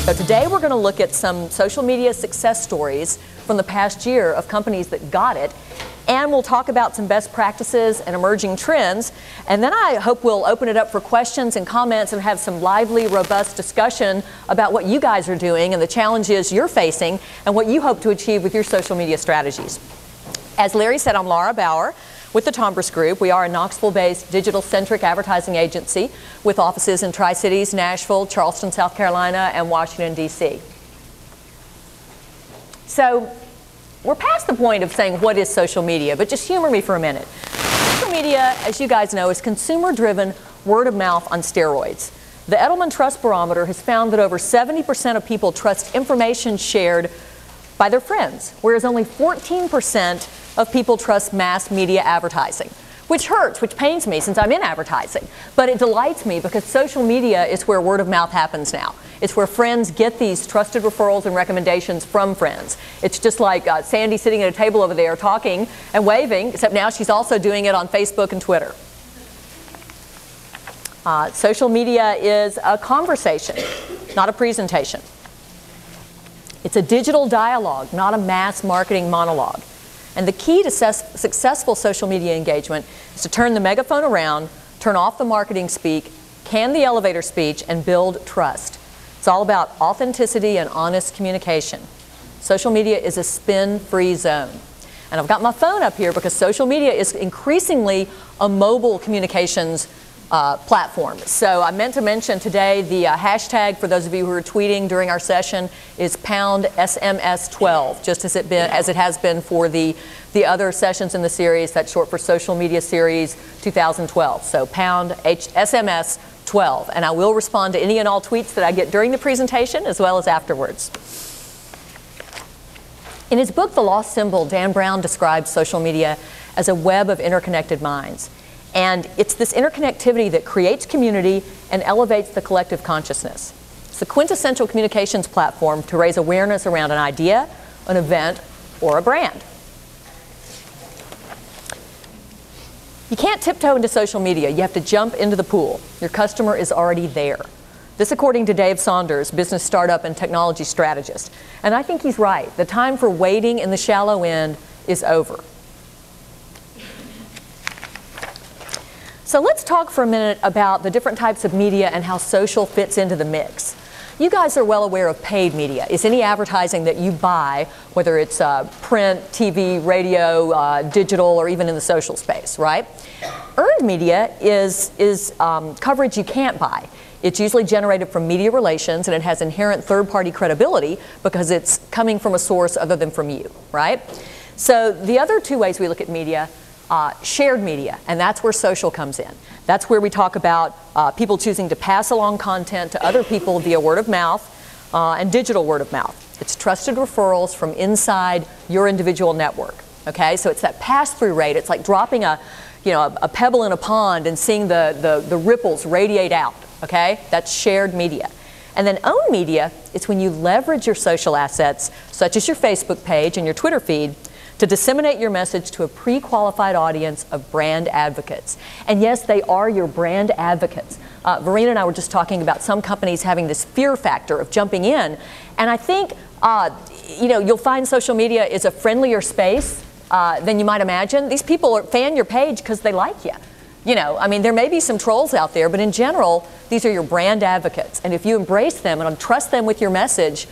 So today we're going to look at some social media success stories from the past year of companies that got it, and we'll talk about some best practices and emerging trends, and then I hope we'll open it up for questions and comments and have some lively, robust discussion about what you guys are doing and the challenges you're facing and what you hope to achieve with your social media strategies. As Larry said, I'm Laura Bauer with the Tombras Group. We are a Knoxville-based digital-centric advertising agency with offices in Tri-Cities, Nashville, Charleston, South Carolina, and Washington, D.C. So we're past the point of saying what is social media, but just humor me for a minute. Social media, as you guys know, is consumer-driven word of mouth on steroids. The Edelman Trust Barometer has found that over 70% of people trust information shared by their friends, whereas only 14% of people trust mass media advertising, which hurts, which pains me since I'm in advertising. But it delights me because social media is where word of mouth happens now. It's where friends get these trusted referrals and recommendations from friends. It's just like Sandy sitting at a table over there talking and waving, except now she's also doing it on Facebook and Twitter. Social media is a conversation, not a presentation. It's a digital dialogue, not a mass marketing monologue. And the key to successful social media engagement is to turn the megaphone around, turn off the marketing speak, can the elevator speech, and build trust. It's all about authenticity and honest communication. Social media is a spin-free zone. And I've got my phone up here because social media is increasingly a mobile communications platform. So I meant to mention today the hashtag, for those of you who are tweeting during our session, is #SMS12, just as it has been for the other sessions in the series. That's short for Social Media Series 2012. So #SMS12. And I will respond to any and all tweets that I get during the presentation as well as afterwards. In his book, The Lost Symbol, Dan Brown describes social media as a web of interconnected minds. And it's this interconnectivity that creates community and elevates the collective consciousness. It's the quintessential communications platform to raise awareness around an idea, an event, or a brand. You can't tiptoe into social media. You have to jump into the pool. Your customer is already there. This according to Dave Saunders, business startup and technology strategist. And I think he's right. The time for wading in the shallow end is over. So let's talk for a minute about the different types of media and how social fits into the mix. You guys are well aware of paid media. It's any advertising that you buy, whether it's print, TV, radio, digital, or even in the social space, right? Earned media is coverage you can't buy. It's usually generated from media relations, and it has inherent third-party credibility because it's coming from a source other than from you, right? So the other two ways we look at media, shared media, and that's where social comes in. That's where we talk about people choosing to pass along content to other people via word of mouth and digital word of mouth. It's trusted referrals from inside your individual network. Okay, so it's that pass-through rate. It's like dropping a pebble in a pond and seeing the ripples radiate out. Okay, that's shared media. And then owned media is when you leverage your social assets, such as your Facebook page and your Twitter feed, to disseminate your message to a pre-qualified audience of brand advocates. And yes, they are your brand advocates. Verena and I were just talking about some companies having this fear factor of jumping in. And I think you'll find social media is a friendlier space than you might imagine. These people fan your page because they like you. I mean, there may be some trolls out there, but in general, these are your brand advocates. And if you embrace them and trust them with your message,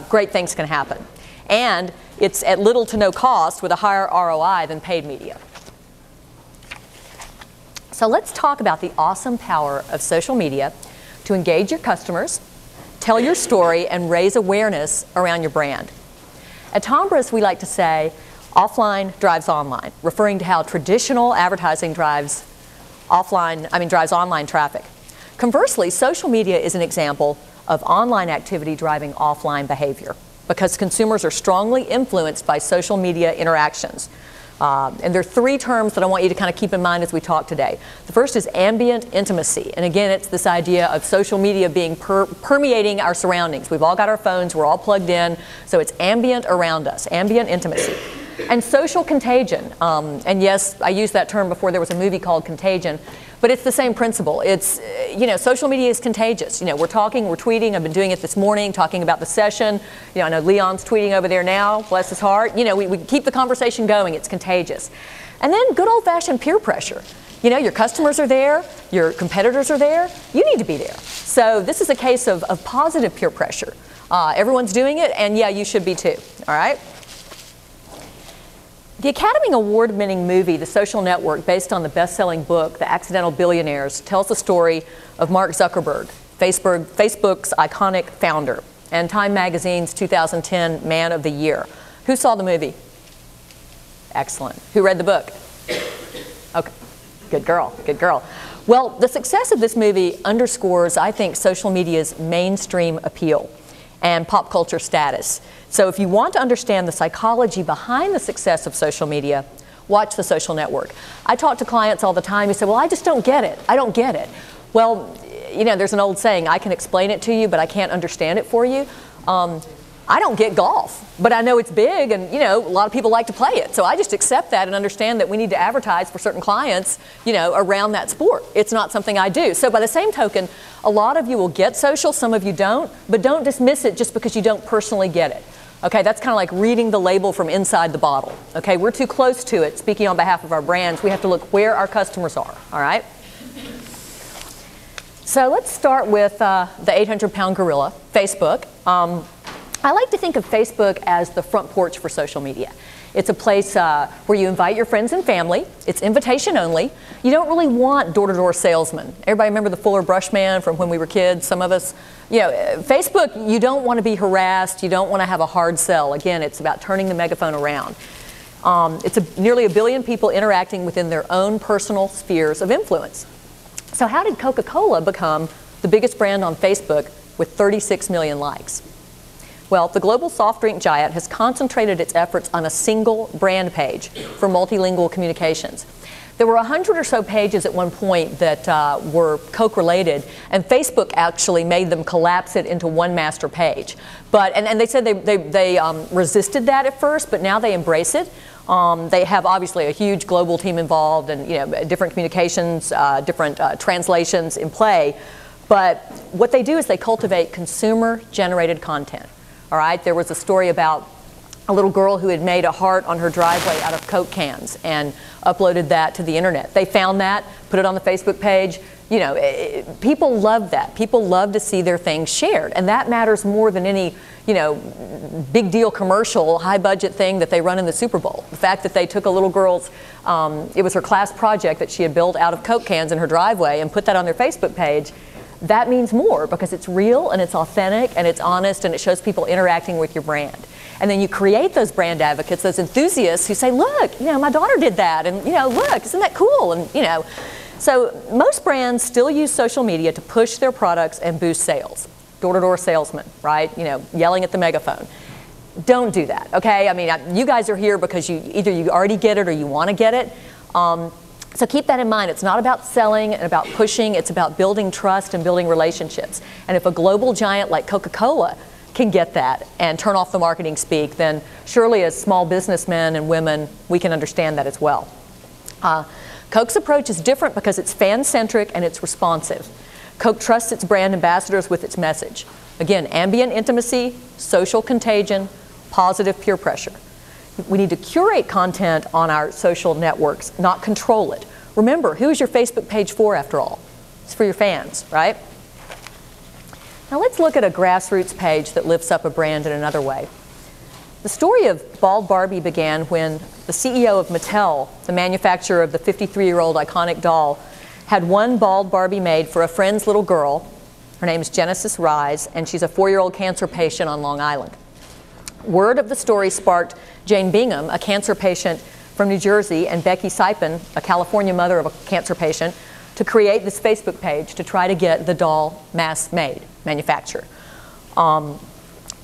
great things can happen. And it's at little to no cost with a higher ROI than paid media. So let's talk about the awesome power of social media to engage your customers, tell your story, and raise awareness around your brand. At Tombras, we like to say, offline drives online, referring to how traditional advertising drives online traffic. Conversely, social media is an example of online activity driving offline behavior, because consumers are strongly influenced by social media interactions. And there are three terms that I want you to kind of keep in mind as we talk today. The first is ambient intimacy. And again, it's this idea of social media being permeating our surroundings. We've all got our phones, we're all plugged in, so it's ambient around us, ambient intimacy. And social contagion, and yes, I used that term before. There was a movie called Contagion, but it's the same principle. It's, social media is contagious. We're talking, we're tweeting. I've been doing it this morning, talking about the session. I know Leon's tweeting over there now, bless his heart. We keep the conversation going. It's contagious. And then good old-fashioned peer pressure. Your customers are there, your competitors are there, you need to be there. So this is a case of positive peer pressure. Everyone's doing it, and yeah, you should be too, all right? The Academy Award-winning movie, The Social Network, based on the best-selling book, The Accidental Billionaires, tells the story of Mark Zuckerberg, Facebook's iconic founder, and Time Magazine's 2010 Man of the Year. Who saw the movie? Excellent. Who read the book? Okay. Good girl, good girl. Well, the success of this movie underscores, I think, social media's mainstream appeal and pop culture status. So if you want to understand the psychology behind the success of social media, watch The Social Network. I talk to clients all the time who say, well, I just don't get it. I don't get it. Well, there's an old saying, I can explain it to you, but I can't understand it for you. I don't get golf, but I know it's big, and a lot of people like to play it. So I just accept that and understand that we need to advertise for certain clients, around that sport. It's not something I do. So by the same token, a lot of you will get social, some of you don't, but don't dismiss it just because you don't personally get it. Okay, that's kind of like reading the label from inside the bottle. Okay, we're too close to it. Speaking on behalf of our brands, we have to look where our customers are, all right? So let's start with the 800-pound gorilla, Facebook. I like to think of Facebook as the front porch for social media. It's a place where you invite your friends and family. It's invitation only. You don't really want door-to-door salesmen. Everybody remember the Fuller Brush Man from when we were kids? Some of us. Facebook, you don't want to be harassed. You don't want to have a hard sell. Again, it's about turning the megaphone around. It's nearly 1 billion people interacting within their own personal spheres of influence. So how did Coca-Cola become the biggest brand on Facebook with 36 million likes? Well, the global soft drink giant has concentrated its efforts on a single brand page for multilingual communications. There were 100 or so pages at one point that were Coke-related, and Facebook actually made them collapse it into one master page. And they said they resisted that at first, but now they embrace it. They have obviously a huge global team involved, and different communications, different translations in play. But what they do is they cultivate consumer-generated content. All right, there was a story about a little girl who had made a heart on her driveway out of Coke cans and uploaded that to the internet. They found that, put it on the Facebook page. People love that. People love to see their things shared, and that matters more than any, big deal commercial, high budget thing that they run in the Super Bowl. The fact that they took a little girl's, it was her class project that she had built out of Coke cans in her driveway and put that on their Facebook page. That means more because it's real and it's authentic and it's honest and it shows people interacting with your brand. And then you create those brand advocates, those enthusiasts who say, look, my daughter did that, and look, isn't that cool? And so most brands still use social media to push their products and boost sales. Door-to-door salesmen, right? Yelling at the megaphone. Don't do that, okay? I mean, you guys are here because either you already get it or you want to get it. So keep that in mind. It's not about selling and about pushing. It's about building trust and building relationships. And if a global giant like Coca-Cola can get that and turn off the marketing speak, then surely as small businessmen and women, we can understand that as well. Coke's approach is different because it's fan-centric and it's responsive. Coke trusts its brand ambassadors with its message. Again, ambient intimacy, social contagion, positive peer pressure. We need to curate content on our social networks, not control it. Remember, who is your Facebook page for after all? It's for your fans, right? Now let's look at a grassroots page that lifts up a brand in another way. The story of Bald Barbie began when the CEO of Mattel, the manufacturer of the 53-year-old iconic doll, had one Bald Barbie made for a friend's little girl. Her name is Genesis Rise, and she's a 4-year-old cancer patient on Long Island. Word of the story sparked Jane Bingham, a cancer patient from New Jersey, and Becky Sipin, a California mother of a cancer patient, to create this Facebook page to try to get the doll manufactured.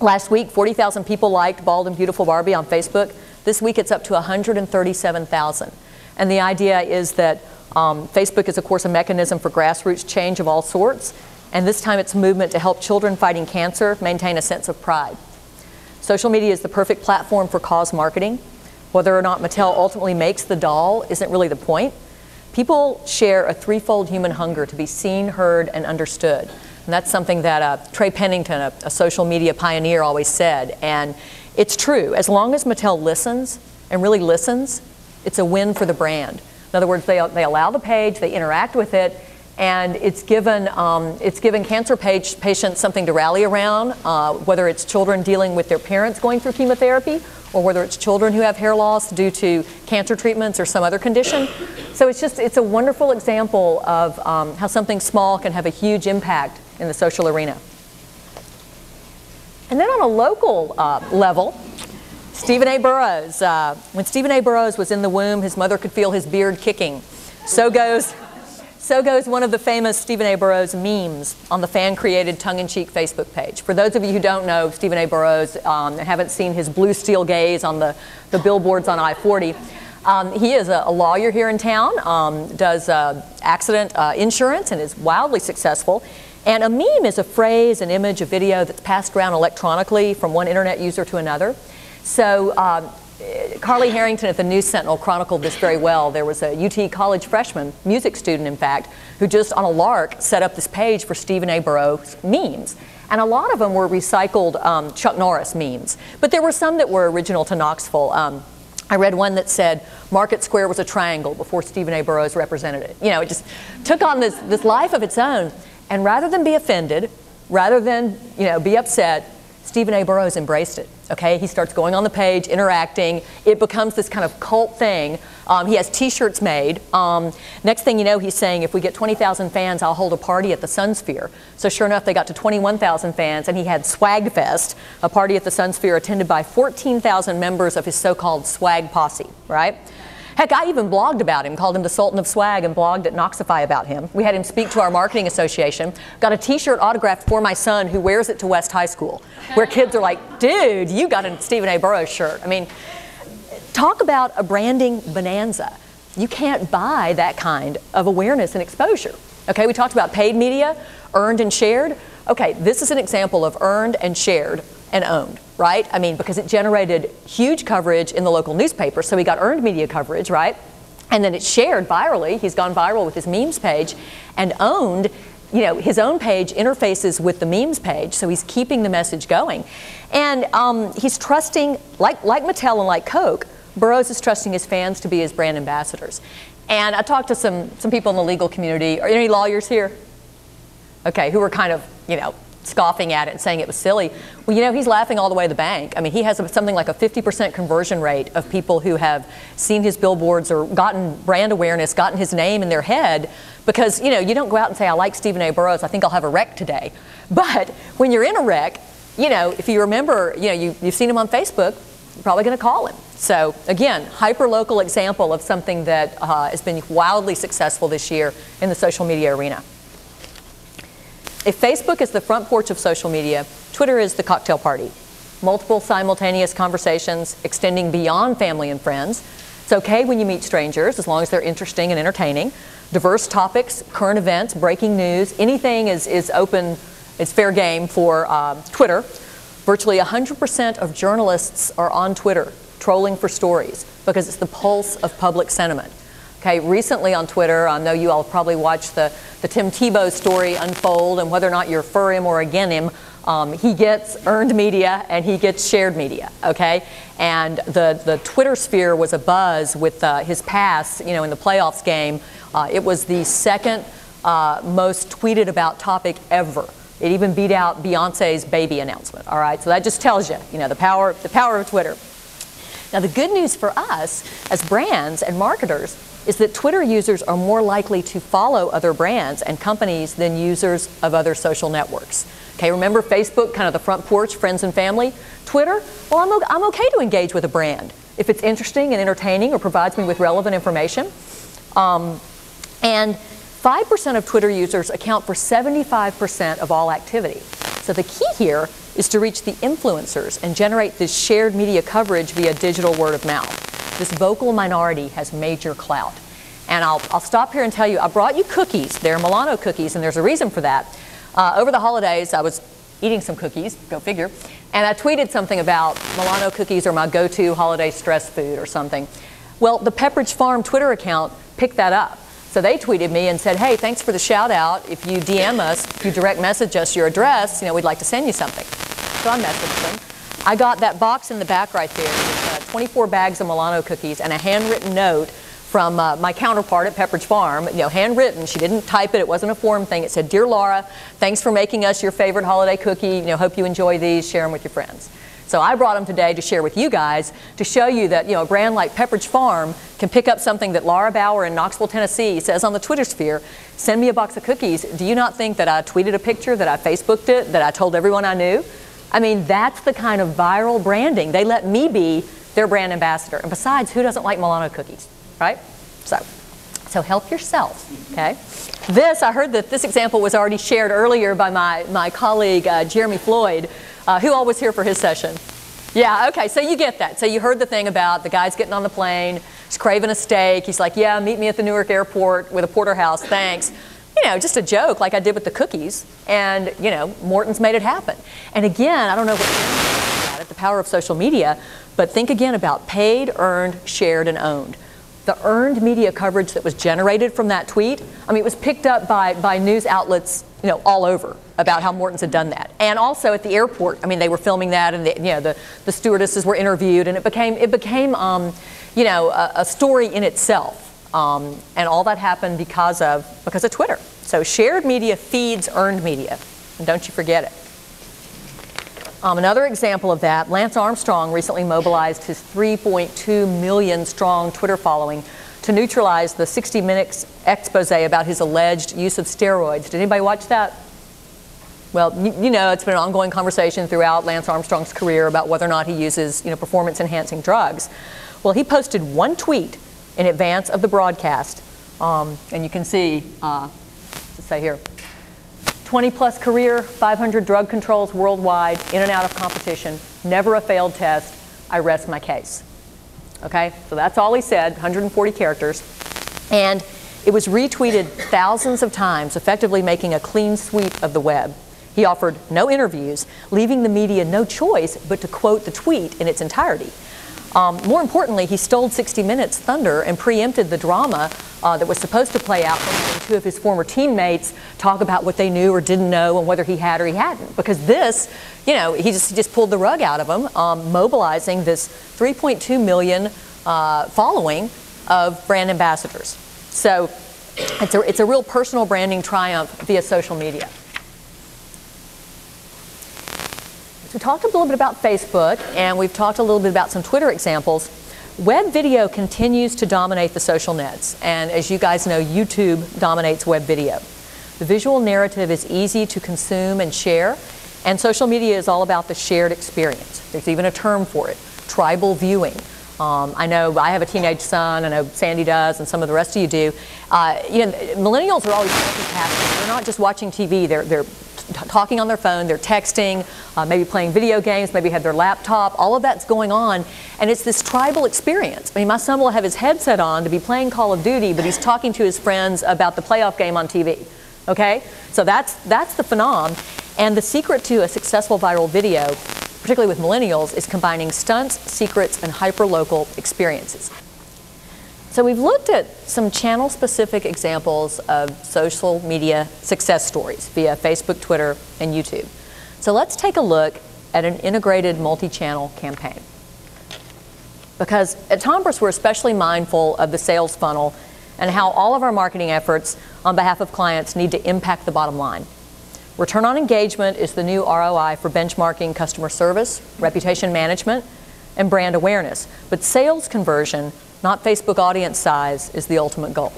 Last week, 40,000 people liked Bald and Beautiful Barbie on Facebook. This week, it's up to 137,000. And the idea is that Facebook is, of course, a mechanism for grassroots change of all sorts. And this time, it's a movement to help children fighting cancer maintain a sense of pride. Social media is the perfect platform for cause marketing. Whether or not Mattel ultimately makes the doll isn't really the point. People share a threefold human hunger to be seen, heard, and understood. And that's something that Trey Pennington, a social media pioneer, always said. And it's true. As long as Mattel listens, and really listens, it's a win for the brand. In other words, they allow the page, they interact with it, and it's given cancer patients something to rally around, whether it's children dealing with their parents going through chemotherapy, or whether it's children who have hair loss due to cancer treatments or some other condition. So it's a wonderful example of how something small can have a huge impact in the social arena. And then on a local level, Stephen A. Burrows. When Stephen A. Burrows was in the womb, his mother could feel his beard kicking. So goes one of the famous Stephen A. Burrows memes on the fan-created tongue-in-cheek Facebook page. For those of you who don't know Stephen A. Burrows and haven't seen his blue steel gaze on the billboards on I-40, he is a lawyer here in town, does accident insurance, and is wildly successful. And a meme is a phrase, an image, a video that's passed around electronically from one internet user to another. So Carly Harrington at the News Sentinel chronicled this very well. There was a UT college freshman, music student in fact, who just on a lark set up this page for Stephen A. Burrows memes. And a lot of them were recycled Chuck Norris memes. But there were some that were original to Knoxville. I read one that said Market Square was a triangle before Stephen A. Burrows represented it. You know, it just took on this life of its own. And rather than be offended, rather than be upset, Stephen A. Burrows embraced it. Okay, he starts going on the page, interacting. It becomes this kind of cult thing. He has T-shirts made. Next thing you know, he's saying, if we get 20,000 fans, I'll hold a party at the Sun Sphere. So sure enough, they got to 21,000 fans, and he had Swag Fest, a party at the Sun Sphere attended by 14,000 members of his so-called swag posse, right? Heck, I even blogged about him, called him the Sultan of Swag, and blogged at Knoxify about him. We had him speak to our marketing association, got a T-shirt autographed for my son who wears it to West High School, where kids are like, dude, you got a Stephen A. Burrows shirt. I mean, talk about a branding bonanza. You can't buy that kind of awareness and exposure. Okay, we talked about paid media, earned and shared. Okay, this is an example of earned and shared and owned, right? I mean, because it generated huge coverage in the local newspaper, so he got earned media coverage, right? And then it's shared virally. He's gone viral with his memes page, and owned, his own page interfaces with the memes page, so he's keeping the message going. And he's trusting, like Mattel and like Coke, Burrows is trusting his fans to be his brand ambassadors. And I talked to some people in the legal community. Are there any lawyers here? Okay, who were kind of, scoffing at it and saying it was silly. Well, he's laughing all the way to the bank. I mean, he has something like a 50% conversion rate of people who have seen his billboards or gotten brand awareness, gotten his name in their head, because, you don't go out and say, I like Stephen A. Burrows, I think I'll have a wreck today. But when you're in a wreck, if you remember, you've seen him on Facebook, you're probably going to call him. So again, hyper-local example of something that has been wildly successful this year in the social media arena. If Facebook is the front porch of social media, Twitter is the cocktail party. Multiple simultaneous conversations extending beyond family and friends. It's okay when you meet strangers, as long as they're interesting and entertaining. Diverse topics, current events, breaking news, anything is open, it's fair game for Twitter. Virtually 100% of journalists are on Twitter, trolling for stories, because it's the pulse of public sentiment. Okay, recently on Twitter, I know you all probably watched the Tim Tebow story unfold, and whether or not you're for him or against him, he gets earned media and he gets shared media, okay? And the Twitter sphere was abuzz with his pass, in the playoffs game. It was the second most tweeted about topic ever. It even beat out Beyonce's baby announcement, all right? So that just tells you, the power of Twitter. Now, the good news for us as brands and marketers is that Twitter users are more likely to follow other brands and companies than users of other social networks. Okay, remember Facebook, kind of the front porch, friends and family? Twitter, well, I'm okay to engage with a brand if it's interesting and entertaining or provides me with relevant information. And 5% of Twitter users account for 75% of all activity. So the key here is to reach the influencers and generate this shared media coverage via digital word of mouth. This vocal minority has major clout. And I'll stop here and tell you, I brought you cookies. They're Milano cookies, and there's a reason for that. Over the holidays, I was eating some cookies, go figure, And I tweeted something about Milano cookies are my go-to holiday stress food or something. Well, the Pepperidge Farm Twitter account picked that up. So they tweeted me and said, hey, thanks for the shout out. If you DM us, if you direct message us your address, we'd like to send you something. So I messaged them. I got that box in the back right there with 24 bags of Milano cookies and a handwritten note from my counterpart at Pepperidge Farm, handwritten. She didn't type it. It wasn't a form thing. It said, Dear Laura, thanks for making us your favorite holiday cookie. Hope you enjoy these. Share them with your friends. So I brought them today to share with you guys to show you that a brand like Pepperidge Farm can pick up something that Laura Bauer in Knoxville, Tennessee says on the Twitter sphere, send me a box of cookies. Do you not think that I tweeted a picture, that I Facebooked it, that I told everyone I knew? I mean, that's the kind of viral branding. They let me be their brand ambassador. And besides, who doesn't like Milano cookies? Right? So help yourself, okay? I heard that this example was already shared earlier by my colleague, Jeremy Floyd, who all was here for his session. Yeah, okay, so you get that. So you heard the thing about the guy's getting on the plane, he's craving a steak, he's like, yeah, meet me at the Newark airport with a porterhouse, thanks. Just a joke like I did with the cookies, and, Morton's made it happen. And again, I don't know what you're thinking about it, the power of social media, but think again about paid, earned, shared, and owned. The earned media coverage that was generated from that tweet, it was picked up by news outlets, all over about how Morton's had done that. And also at the airport, they were filming that, and the stewardesses were interviewed, and it became a story in itself. And all that happened because of Twitter. So shared media feeds earned media, and don't you forget it. Another example of that, Lance Armstrong recently mobilized his 3.2 million strong Twitter following to neutralize the 60 Minutes expose about his alleged use of steroids. Did anybody watch that? Well, it's been an ongoing conversation throughout Lance Armstrong's career about whether or not he uses, performance-enhancing drugs. Well, he posted one tweet in advance of the broadcast, and you can see, let's say here, 20-plus career, 500 drug controls worldwide, in and out of competition, never a failed test, I rest my case. Okay, so that's all he said, 140 characters. And it was retweeted thousands of times, effectively making a clean sweep of the web. He offered no interviews, leaving the media no choice but to quote the tweet in its entirety. More importantly, he stole 60 Minutes' thunder and preempted the drama that was supposed to play out when two of his former teammates talk about what they knew or didn't know and whether he had or he hadn't. Because this, he just pulled the rug out of him, mobilizing this 3.2 million following of brand ambassadors. So it's a real personal branding triumph via social media. So we talked a little bit about Facebook, and we've talked a little bit about some Twitter examples. Web video continues to dominate the social nets, and as you guys know, YouTube dominates web video. The visual narrative is easy to consume and share, and social media is all about the shared experience. There's even a term for it, tribal viewing. I know I have a teenage son, I know Sandy does, and some of the rest of you do. Millennials are always multitasking. They're not just watching TV, they're talking on their phone, they're texting, maybe playing video games, maybe have their laptop, all of that's going on, and it's this tribal experience. My son will have his headset on to be playing Call of Duty, but he's talking to his friends about the playoff game on TV, okay? So that's the phenomenon, and the secret to a successful viral video, particularly with millennials, is combining stunts, secrets, and hyper-local experiences. So we've looked at some channel-specific examples of social media success stories via Facebook, Twitter, and YouTube. So let's take a look at an integrated multi-channel campaign. Because at Tombras, we're especially mindful of the sales funnel and how all of our marketing efforts on behalf of clients need to impact the bottom line. Return on engagement is the new ROI for benchmarking customer service, reputation management, and brand awareness. But sales conversion, not Facebook audience size, is the ultimate goal.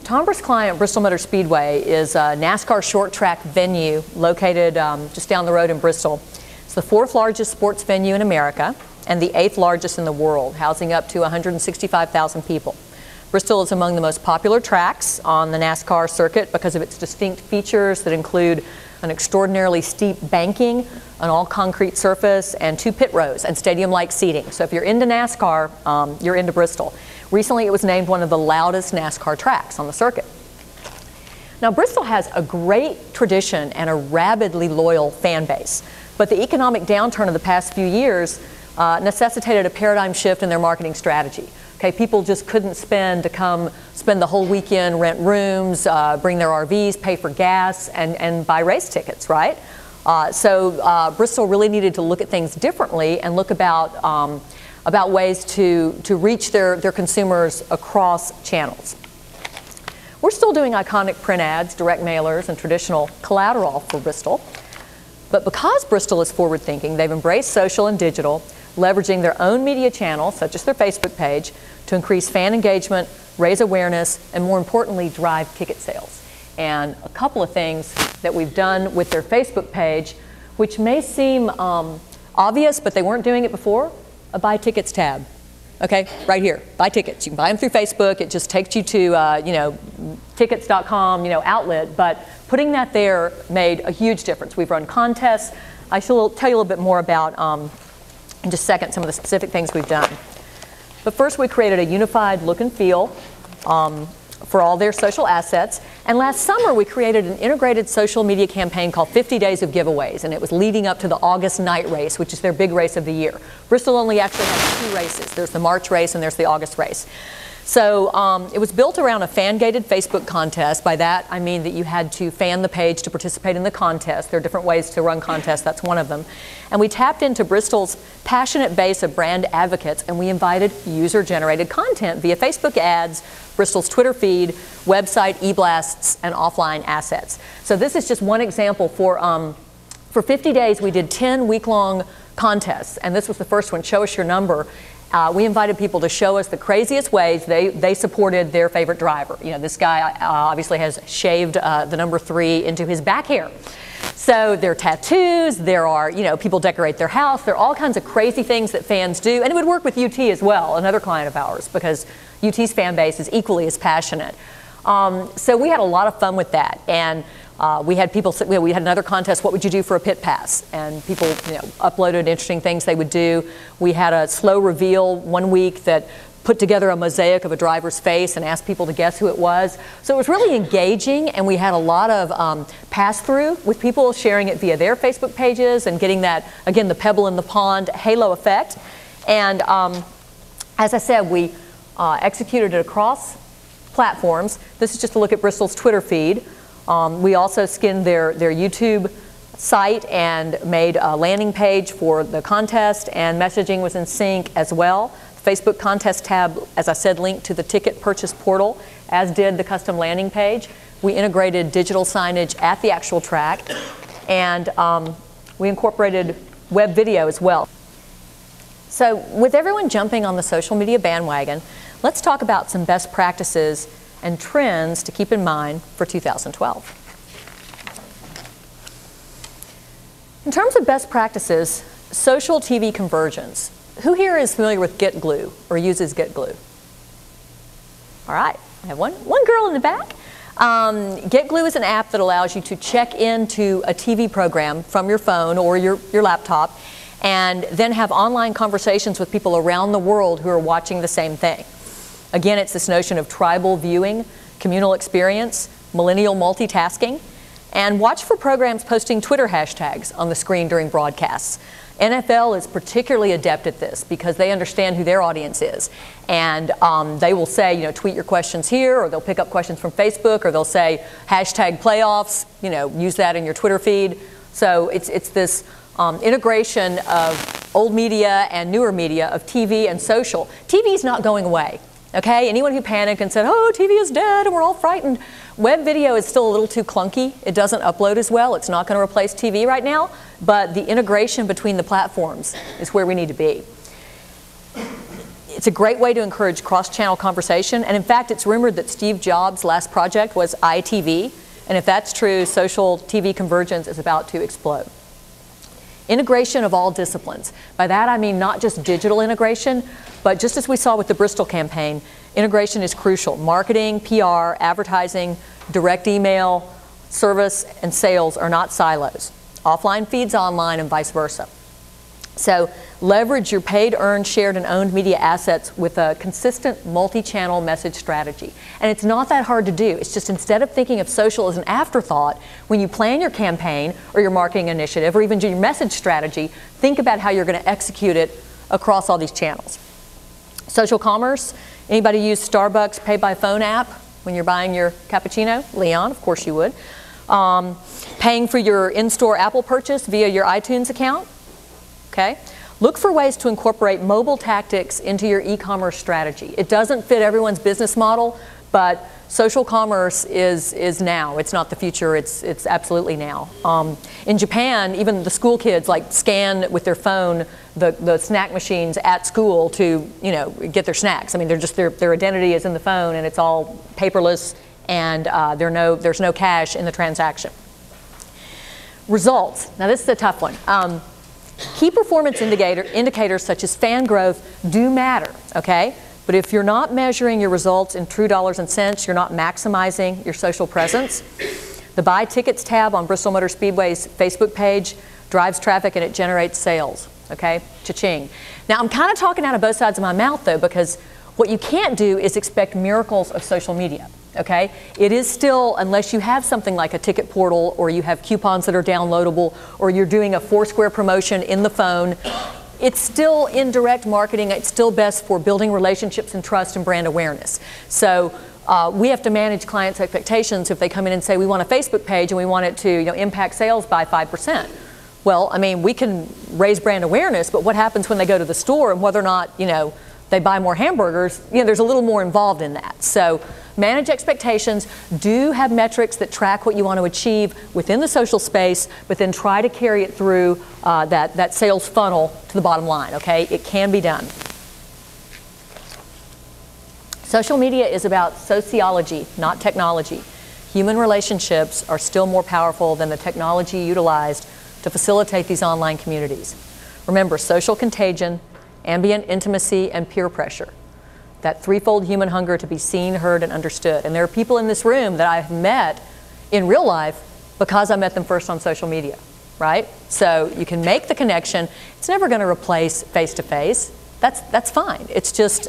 Tombras' client, Bristol Motor Speedway, is a NASCAR short track venue located just down the road in Bristol. It's the 4th largest sports venue in America and the 8th largest in the world, housing up to 165,000 people. Bristol is among the most popular tracks on the NASCAR circuit because of its distinct features that include an extraordinarily steep banking, an all-concrete surface, and 2 pit rows and stadium-like seating. So if you're into NASCAR, you're into Bristol. Recently, it was named one of the loudest NASCAR tracks on the circuit. Now, Bristol has a great tradition and a rabidly loyal fan base, but the economic downturn of the past few years necessitated a paradigm shift in their marketing strategy. Okay, people just couldn't spend to come spend the whole weekend, rent rooms, bring their RVs, pay for gas, and buy race tickets, right? So Bristol really needed to look at things differently and look about ways to reach their consumers across channels. We're still doing iconic print ads, direct mailers, and traditional collateral for Bristol. But because Bristol is forward-thinking, they've embraced social and digital, leveraging their own media channels, such as their Facebook page, to increase fan engagement, raise awareness, and more importantly, drive ticket sales. And a couple of things that we've done with their Facebook page, which may seem obvious, but they weren't doing it before, a Buy Tickets tab. Okay, right here, buy tickets. You can buy them through Facebook. It just takes you to, tickets.com, outlet. But putting that there made a huge difference. We've run contests. I shall tell you a little bit more about, in just a second, some of the specific things we've done. But first, we created a unified look and feel for all their social assets. And last summer, we created an integrated social media campaign called 50 Days of Giveaways. And it was leading up to the August night race, which is their big race of the year. Bristol only actually has 2 races. There's the March race and there's the August race. So it was built around a fan-gated Facebook contest. By that, I mean that you had to fan the page to participate in the contest. There are different ways to run contests. That's one of them. And we tapped into Bristol's passionate base of brand advocates, and we invited user-generated content via Facebook ads, Bristol's Twitter feed, website, e-blasts, and offline assets. So this is just one example. For 50 days, we did 10 week-long contests, and this was the first one, Show Us Your Number. We invited people to show us the craziest ways they supported their favorite driver. This guy obviously has shaved the number 3 into his back hair. So there are tattoos, there are, people decorate their house, there are all kinds of crazy things that fans do, and it would work with UT as well, another client of ours, because UT's fan base is equally as passionate. So we had a lot of fun with that, and we had people, we had another contest, what would you do for a pit pass? And people uploaded interesting things they would do. We had a slow reveal one week that put together a mosaic of a driver's face and asked people to guess who it was. So it was really engaging, and we had a lot of pass-through with people sharing it via their Facebook pages and getting that, again, the pebble in the pond halo effect. And as I said, we executed it across platforms. This is just a look at Bristol's Twitter feed. We also skinned their YouTube site and made a landing page for the contest, and messaging was in sync as well. The Facebook contest tab, as I said, linked to the ticket purchase portal, as did the custom landing page. We integrated digital signage at the actual track, and we incorporated web video as well. So with everyone jumping on the social media bandwagon, let's talk about some best practices and trends to keep in mind for 2012. In terms of best practices, social TV convergence. Who here is familiar with Get Glue or uses Get Glue? All right, I have one girl in the back. Get Glue is an app that allows you to check into a TV program from your phone or your laptop, and then have online conversations with people around the world who are watching the same thing. Again, it's this notion of tribal viewing, communal experience, millennial multitasking, and watch for programs posting Twitter hashtags on the screen during broadcasts. NFL is particularly adept at this because they understand who their audience is. And they will say, tweet your questions here, or they'll pick up questions from Facebook, or they'll say hashtag playoffs, use that in your Twitter feed. So it's this integration of old media and newer media, of TV and social. TV is not going away. Okay, anyone who panicked and said, oh, TV is dead and we're all frightened. Web video is still a little too clunky. It doesn't upload as well. It's not going to replace TV right now, but the integration between the platforms is where we need to be. It's a great way to encourage cross-channel conversation, and in fact, it's rumored that Steve Jobs' last project was iTV, and if that's true, social TV convergence is about to explode. Integration of all disciplines. By that I mean not just digital integration, but just as we saw with the Bristol campaign, integration is crucial. Marketing, PR, advertising, direct email, service, and sales are not silos. Offline feeds online and vice versa. So Leverage your paid, earned, shared, and owned media assets with a consistent multi-channel message strategy. And it's not that hard to do. It's just instead of thinking of social as an afterthought, when you plan your campaign or your marketing initiative or even your message strategy, think about how you're going to execute it across all these channels. Social commerce. Anybody use Starbucks pay by phone app when you're buying your cappuccino? Leon, of course you would. Paying for your in-store Apple purchase via your iTunes account. Okay. Look for ways to incorporate mobile tactics into your e-commerce strategy. It doesn't fit everyone's business model, but social commerce is now. It's not the future, it's absolutely now. In Japan, even the school kids like scan with their phone the snack machines at school to, you know, get their snacks. I mean, they're just, their identity is in the phone and it's all paperless and there's no cash in the transaction. Results. Now this is a tough one. Key performance indicators such as fan growth do matter, okay? But if you're not measuring your results in true dollars and cents, you're not maximizing your social presence. The Buy Tickets tab on Bristol Motor Speedway's Facebook page drives traffic and it generates sales, okay? Cha-ching. Now I'm kind of talking out of both sides of my mouth though, because what you can't do is expect miracles of social media. Okay? It is still, unless you have something like a ticket portal or you have coupons that are downloadable or you're doing a Foursquare promotion in the phone, it's still indirect marketing. It's still best for building relationships and trust and brand awareness. So we have to manage clients' expectations if they come in and say, we want a Facebook page and we want it to, you know, impact sales by 5%. Well, I mean, we can raise brand awareness, but what happens when they go to the store and whether or not, you know, they buy more hamburgers, you know, there's a little more involved in that. So manage expectations, do have metrics that track what you want to achieve within the social space, but then try to carry it through that sales funnel to the bottom line, okay? It can be done. Social media is about sociology, not technology. Human relationships are still more powerful than the technology utilized to facilitate these online communities. Remember, social contagion, ambient intimacy, and peer pressure. That threefold human hunger to be seen, heard, and understood. And there are people in this room that I've met in real life because I met them first on social media, right? So you can make the connection. It's never going to replace face-to-face. That's fine. It's just,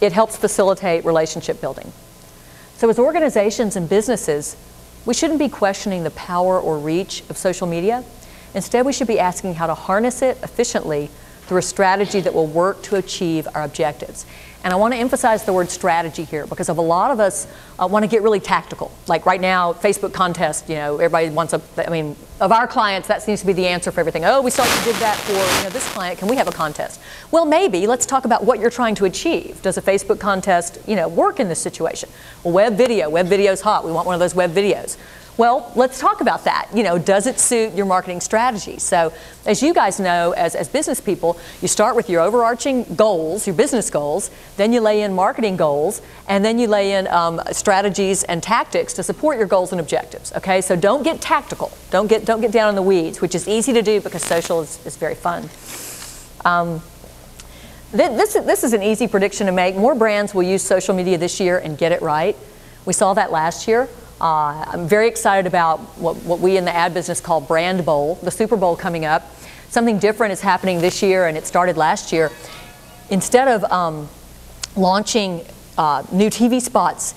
it helps facilitate relationship building. So as organizations and businesses, we shouldn't be questioning the power or reach of social media. Instead, we should be asking how to harness it efficiently through a strategy that will work to achieve our objectives. And I want to emphasize the word strategy here because of a lot of us want to get really tactical. Like right now, Facebook contest, you know, everybody wants I mean, of our clients, that seems to be the answer for everything. Oh, we saw you did that for, you know, this client, can we have a contest? Well, maybe, let's talk about what you're trying to achieve. Does a Facebook contest, you know, work in this situation? Well, web video's hot, we want one of those web videos. Well, let's talk about that. You know, does it suit your marketing strategy? So as you guys know, as business people, you start with your overarching goals, your business goals, then you lay in marketing goals, and then you lay in strategies and tactics to support your goals and objectives, okay? So don't get tactical. Don't get down in the weeds, which is easy to do because social is very fun. This is an easy prediction to make. More brands will use social media this year and get it right. We saw that last year. I'm very excited about what we in the ad business call Brand Bowl, the Super Bowl coming up. Something different is happening this year, and it started last year. Instead of launching new TV spots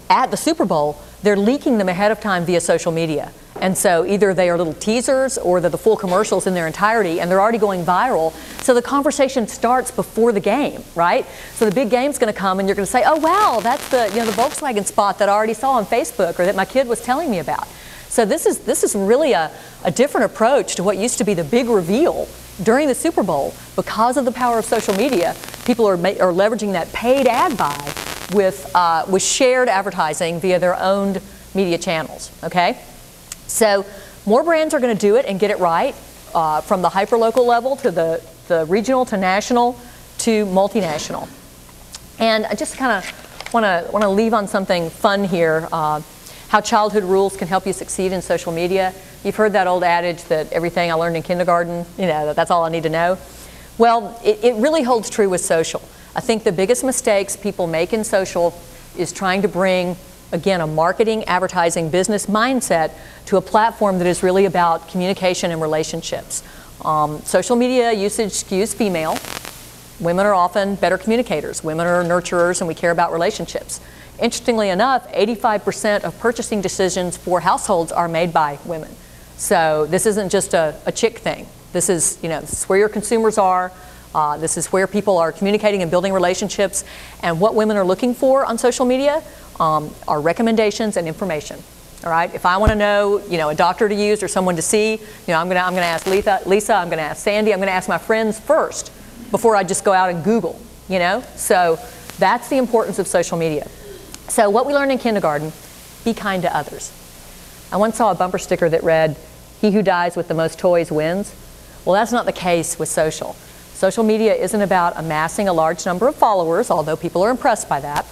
at the Super Bowl, they're leaking them ahead of time via social media. And so either they are little teasers or they're the full commercials in their entirety, and they're already going viral. So the conversation starts before the game, right? So the big game's going to come and you're going to say, oh wow, that's the, you know, the Volkswagen spot that I already saw on Facebook or that my kid was telling me about. So this is really a different approach to what used to be the big reveal during the Super Bowl. Because of the power of social media, people are leveraging that paid ad buy with shared advertising via their owned media channels, okay? So more brands are going to do it and get it right, from the hyperlocal level to the regional to national to multinational. And I just kind of want to leave on something fun here, how childhood rules can help you succeed in social media. You've heard that old adage that everything I learned in kindergarten, you know, that's all I need to know. Well, it really holds true with social. I think the biggest mistakes people make in social is trying to bring, again, a marketing, advertising, business mindset to a platform that is really about communication and relationships. Social media usage skews female. Women are often better communicators. Women are nurturers, and we care about relationships. Interestingly enough, 85% of purchasing decisions for households are made by women. So this isn't just a chick thing. This is, this is where your consumers are. This is where people are communicating and building relationships. And what women are looking for on social media are recommendations and information. All right. If I want to know, a doctor to use or someone to see, I'm going to ask Lisa. I'm going to ask Sandy. I'm going to ask my friends first before I just go out and Google. So that's the importance of social media. So what we learned in kindergarten: be kind to others. I once saw a bumper sticker that read, "He who dies with the most toys wins." Well, that's not the case with social. Social media isn't about amassing a large number of followers, although people are impressed by that.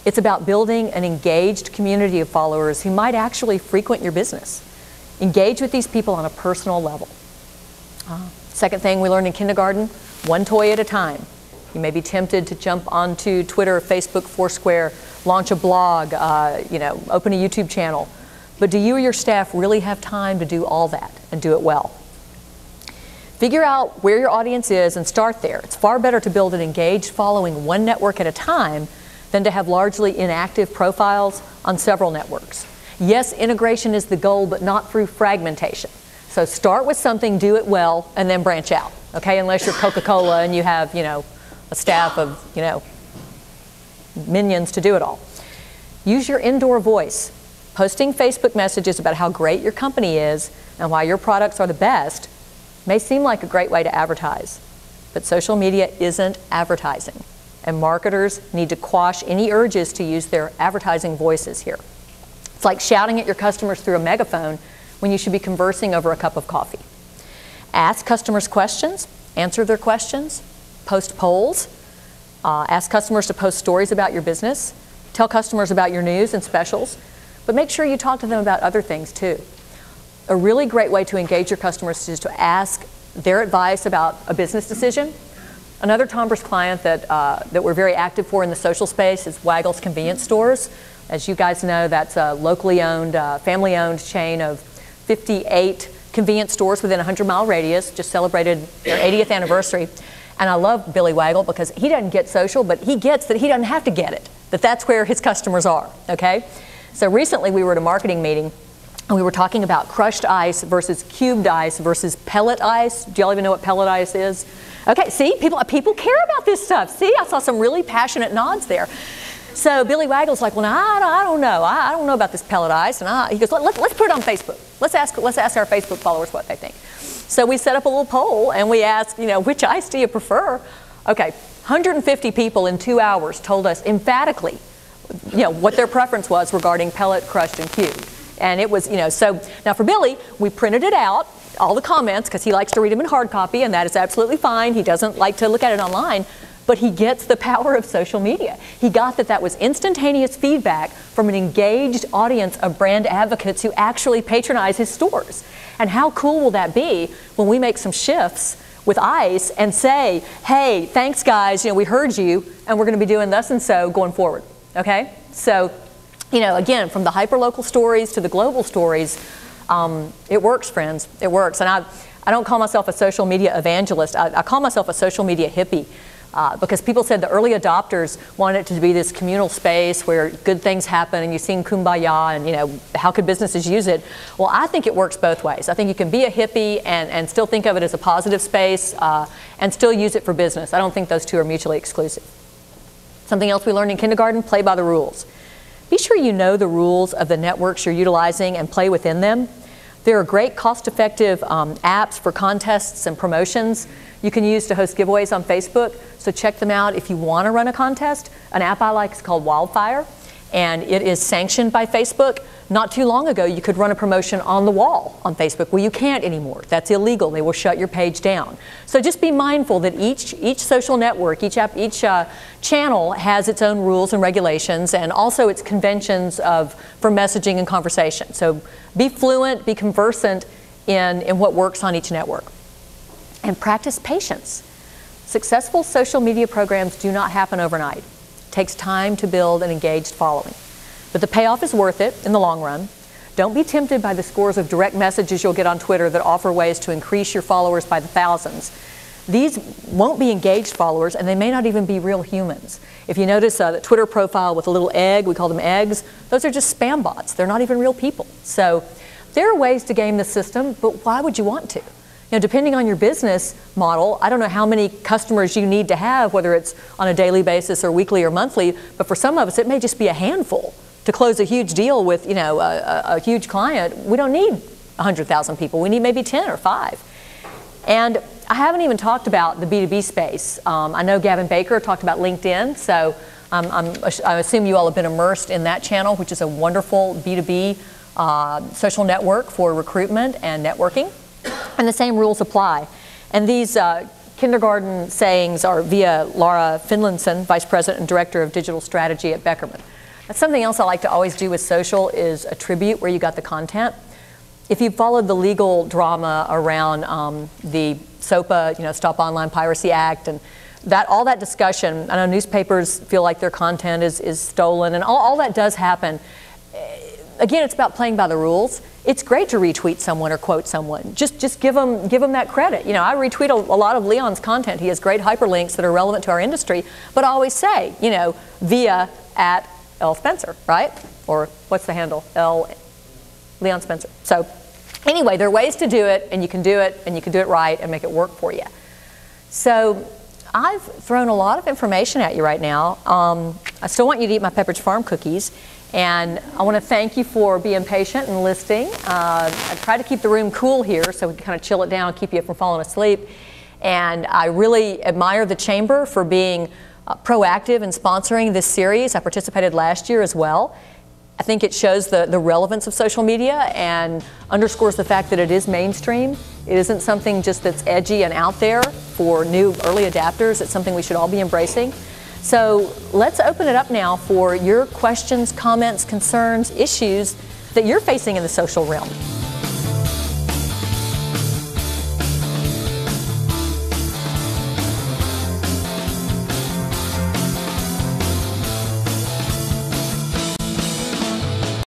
It's about building an engaged community of followers who might actually frequent your business. Engage with these people on a personal level. Second thing we learned in kindergarten: one toy at a time. You may be tempted to jump onto Twitter, Facebook, Foursquare, launch a blog, open a YouTube channel. But do you or your staff really have time to do all that and do it well? Figure out where your audience is and start there. It's far better to build an engaged following one network at a time than to have largely inactive profiles on several networks. Yes, integration is the goal, but not through fragmentation. So start with something, do it well, and then branch out, okay? Unless you're Coca-Cola and you have, a staff of, minions to do it all. Use your indoor voice. Posting Facebook messages about how great your company is and why your products are the best may seem like a great way to advertise, but social media isn't advertising, and marketers need to quash any urges to use their advertising voices here. It's like shouting at your customers through a megaphone when you should be conversing over a cup of coffee. Ask customers questions, answer their questions, post polls, ask customers to post stories about your business, tell customers about your news and specials, but make sure you talk to them about other things too. A really great way to engage your customers is to ask their advice about a business decision. Another Tombras client that we're very active for in the social space is Waggle's Convenience Stores. As you guys know, that's a locally owned, family-owned chain of 58 convenience stores within a 100-mile radius, just celebrated their 80th anniversary. And I love Billy Waggle because he doesn't get social, but he gets that he doesn't have to get it, that that's where his customers are, okay? So recently we were at a marketing meeting and we were talking about crushed ice versus cubed ice versus pellet ice. Do y'all even know what pellet ice is? Okay, see, people care about this stuff. See, I saw some really passionate nods there. So Billy Waggle's like, well, now, I don't know. I don't know about this pellet ice. And he goes, let's put it on Facebook. Let's ask our Facebook followers what they think. So we set up a little poll and we asked, which ice do you prefer? Okay, 150 people in 2 hours told us emphatically, what their preference was regarding pellet, crushed, and cubed. And it was, so now for Billy, we printed it out, all the comments, because he likes to read them in hard copy, and that is absolutely fine. He doesn't like to look at it online, but he gets the power of social media. He got that was instantaneous feedback from an engaged audience of brand advocates who actually patronize his stores. And how cool will that be when we make some shifts with ICE and say, hey, thanks guys, we heard you, and we're going to be doing thus and so going forward, okay? So, again, from the hyperlocal stories to the global stories, it works, friends. It works. And I don't call myself a social media evangelist. I call myself a social media hippie because people said the early adopters wanted it to be this communal space where good things happen and you sing kumbaya and, how could businesses use it? Well, I think it works both ways. I think you can be a hippie and still think of it as a positive space and still use it for business. I don't think those two are mutually exclusive. Something else we learned in kindergarten, play by the rules. Be sure you know the rules of the networks you're utilizing and play within them. There are great cost-effective apps for contests and promotions you can use to host giveaways on Facebook, so check them out if you want to run a contest. An app I like is called Wildfire, and it is sanctioned by Facebook. Not too long ago, you could run a promotion on the wall on Facebook. Well, you can't anymore. That's illegal. They will shut your page down. So just be mindful that each social network, each channel has its own rules and regulations and also its conventions for messaging and conversation. So be fluent, be conversant in what works on each network. And practice patience. Successful social media programs do not happen overnight. It takes time to build an engaged following. But the payoff is worth it in the long run. Don't be tempted by the scores of direct messages you'll get on Twitter that offer ways to increase your followers by the thousands. These won't be engaged followers, and they may not even be real humans. If you notice the Twitter profile with a little egg, we call them eggs, those are just spam bots. They're not even real people. So there are ways to game the system, but why would you want to? You know, depending on your business model, I don't know how many customers you need to have, whether it's on a daily basis or weekly or monthly, but for some of us, it may just be a handful to close a huge deal with, you know, a huge client. We don't need 100,000 people. We need maybe 10 or 5. And I haven't even talked about the B2B space. I know Gavin Baker talked about LinkedIn, so I assume you all have been immersed in that channel, which is a wonderful B2B social network for recruitment and networking. And the same rules apply. And these kindergarten sayings are via Laura Finlinson, Vice President and Director of Digital Strategy at Beckerman. That's something else I like to always do with social is attribute where you got the content. If you followed the legal drama around the SOPA, you know, Stop Online Piracy Act, and all that discussion, I know newspapers feel like their content is stolen, and all that does happen. Again, it's about playing by the rules. It's great to retweet someone or quote someone. Just give them that credit. You know, I retweet a lot of Leon's content. He has great hyperlinks that are relevant to our industry, but I always say, you know, via at L Spencer, right? Or what's the handle? Leon Spencer. So anyway, there are ways to do it, and you can do it right and make it work for you. So I've thrown a lot of information at you right now. I still want you to eat my Pepperidge Farm cookies. And I want to thank you for being patient and listening. I try to keep the room cool here so we can kind of chill it down, keep you from falling asleep. And I really admire the Chamber for being proactive in sponsoring this series. I participated last year as well. I think it shows the relevance of social media and underscores the fact that it is mainstream. It isn't something just that's edgy and out there for new early adapters. It's something we should all be embracing. So let's open it up now for your questions, comments, concerns, issues that you're facing in the social realm.